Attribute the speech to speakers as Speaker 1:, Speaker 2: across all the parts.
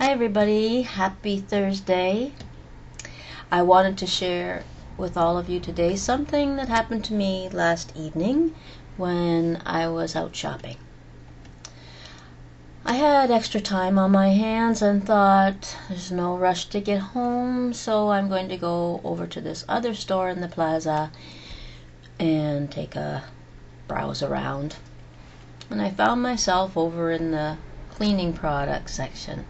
Speaker 1: Hi everybody, happy Thursday. I wanted to share with all of you today something that happened to me last evening when I was out shopping. I had extra time on my hands and thought there's no rush to get home, so I'm going to go over to this other store in the plaza and take a browse around. And I found myself over in the cleaning products section.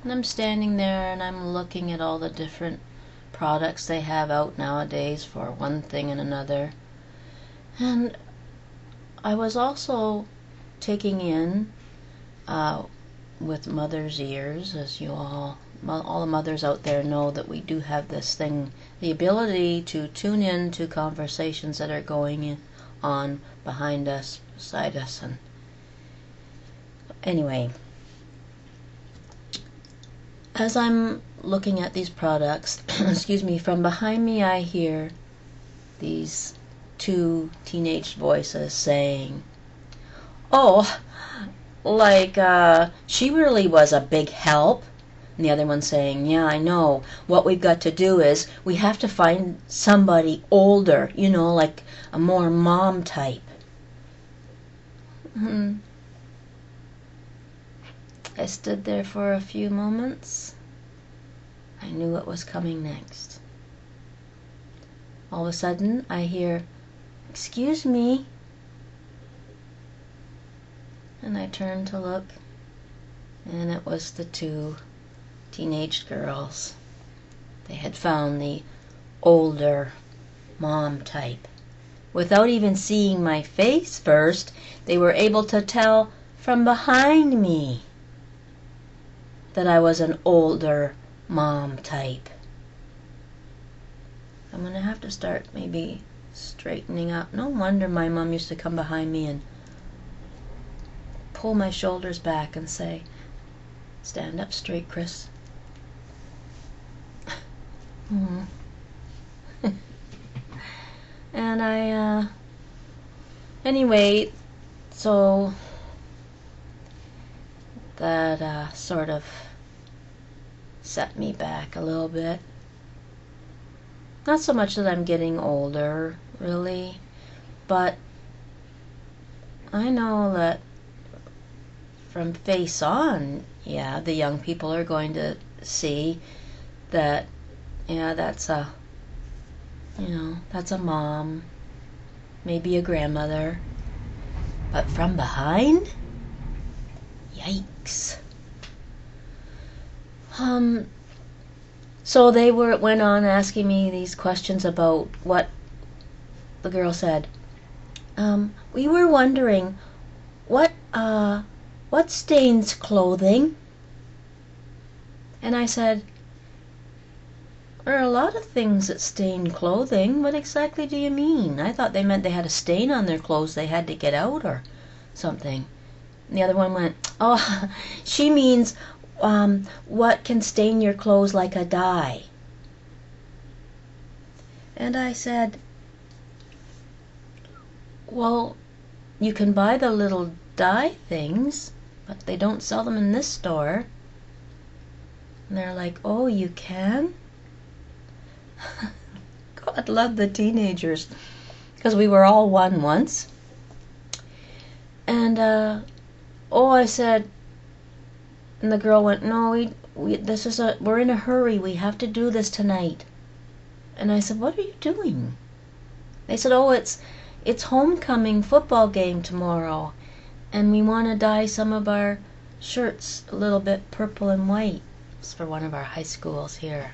Speaker 1: And I'm standing there and I'm looking at all the different products they have out nowadays for one thing and another. And I was also taking in, with mother's ears, as you all the mothers out there know, that we do have this thing, the ability to tune in to conversations that are going on behind us, beside us. And anyway, as I'm looking at these products, excuse me, from behind me I hear these two teenage voices saying, "Oh, like, she really was a big help." And the other one saying, "Yeah, I know. What we've got to do is we have to find somebody older, like a more mom type." I stood there for a few moments. I knew what was coming next. All of a sudden, I hear, "Excuse me." And I turned to look, and it was the two teenage girls. They had found the older mom type. Without even seeing my face first, they were able to tell from behind me that I was an older mom type. I'm going to have to start maybe straightening up. No wonder my mom used to come behind me and pull my shoulders back and say, "Stand up straight, Chris." And anyway, so that sort of set me back a little bit. Not so much that I'm getting older, really, but I know that from face on, the young people are going to see that, that's a mom, maybe a grandmother, but from behind? Yikes. So they went on asking me these questions about what the girl said. We were wondering what stains clothing? And I said, there are a lot of things that stain clothing. What exactly do you mean? I thought they meant they had a stain on their clothes they had to get out or something. And the other one went, "Oh, she means what can stain your clothes like a dye." And I said, "Well, you can buy the little dye things, but they don't sell them in this store." And they're like, "Oh, you can?" God love the teenagers, because we were all one once. And I said, and the girl went, "No, we're in a hurry. We have to do this tonight." And I said, "What are you doing?" They said, "Oh, it's homecoming football game tomorrow, and we want to dye some of our shirts a little bit purple and white." It's for one of our high schools here.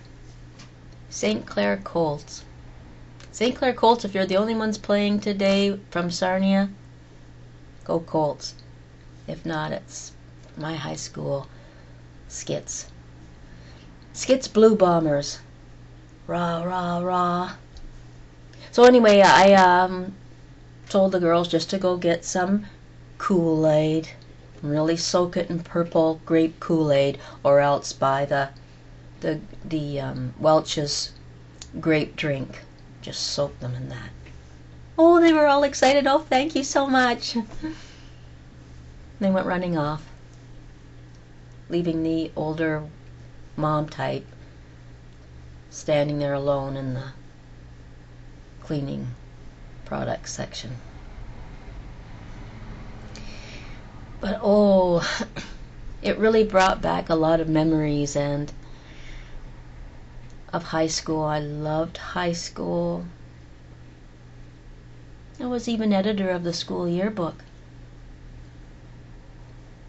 Speaker 1: St. Clair Colts. St. Clair Colts, if you're the only ones playing today from Sarnia, go Colts. If not, it's my high school, Skits. Skits Blue Bombers. Rah, rah, rah. So anyway, I told the girls just to go get some Kool Aid. Really soak it in purple grape Kool Aid, or else buy the Welch's grape drink. Just soak them in that. Oh, they were all excited. "Oh, thank you so much." They went running off. leaving the older mom type standing there alone in the cleaning products section. But oh, it really brought back a lot of memories and of high school. I loved high school. I was even editor of the school yearbook.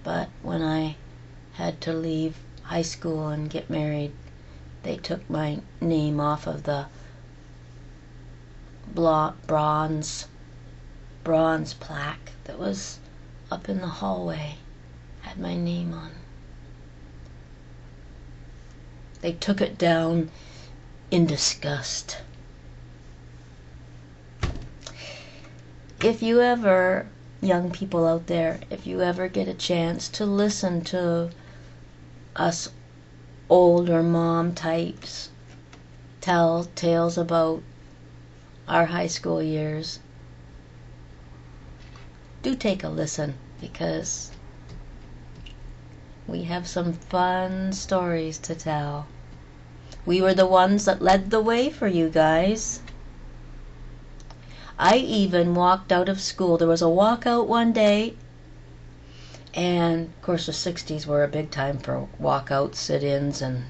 Speaker 1: But when I had to leave high school and get married, they took my name off of the bronze plaque that was up in the hallway. Had my name on. They took it down in disgust. If you ever, young people out there, if you ever get a chance to listen to us older mom types tell tales about our high school years, do take a listen, because we have some fun stories to tell. We were the ones that led the way for you guys. I even walked out of school. There was a walkout one day, and of course the 60s were a big time for walkouts, sit-ins, and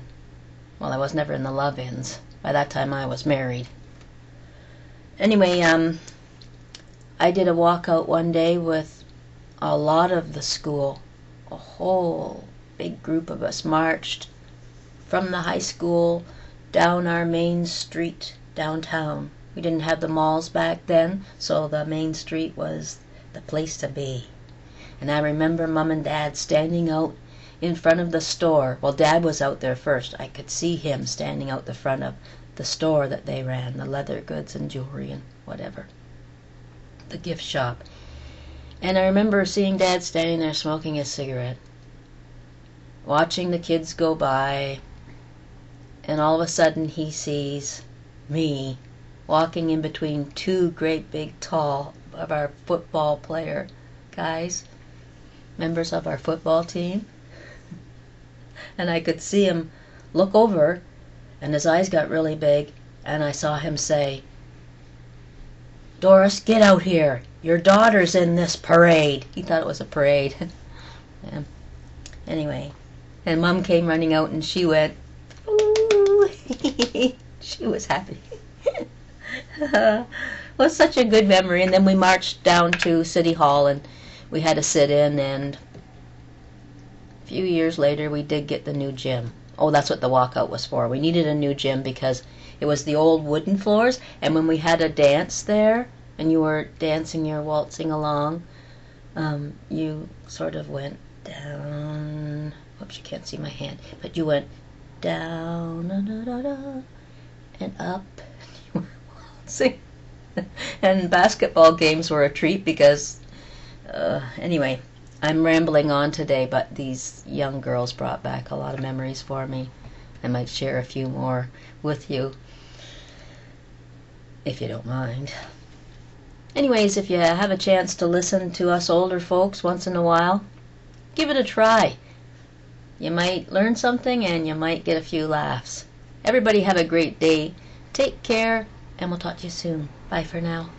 Speaker 1: well, I was never in the love-ins. By that time I was married. Anyway, I did a walkout one day with a lot of the school. A whole big group of us marched from the high school down our main street downtown. We didn't have the malls back then, so the main street was the place to be. And I remember Mom and Dad standing out in front of the store. Well, Dad was out there first. I could see him standing out the front of the store that they ran, the leather goods and jewelry and whatever, the gift shop. And I remember seeing Dad standing there smoking a cigarette, watching the kids go by, and all of a sudden he sees me walking in between two great big tall of our football player guys, members of our football team. And I could see him look over, and his eyes got really big, and I saw him say, "Doris, get out here. Your daughter's in this parade." He thought it was a parade. Yeah. Anyway, and Mom came running out, and she went, ooh. She was happy. It was such a good memory. And then we marched down to City Hall, and we had a sit-in, and a few years later we did get the new gym. Oh, that's what the walkout was for. We needed a new gym because it was the old wooden floors, and when we had a dance there, and you were dancing, you're waltzing along, you sort of went down, whoops, you can't see my hand, but you went down, da, da, da, da, and up, and you were waltzing. And basketball games were a treat because, anyway, I'm rambling on today, but these young girls brought back a lot of memories for me. I might share a few more with you, if you don't mind. Anyways, if you have a chance to listen to us older folks once in a while, give it a try. You might learn something, and you might get a few laughs. Everybody have a great day. Take care, and we'll talk to you soon. Bye for now.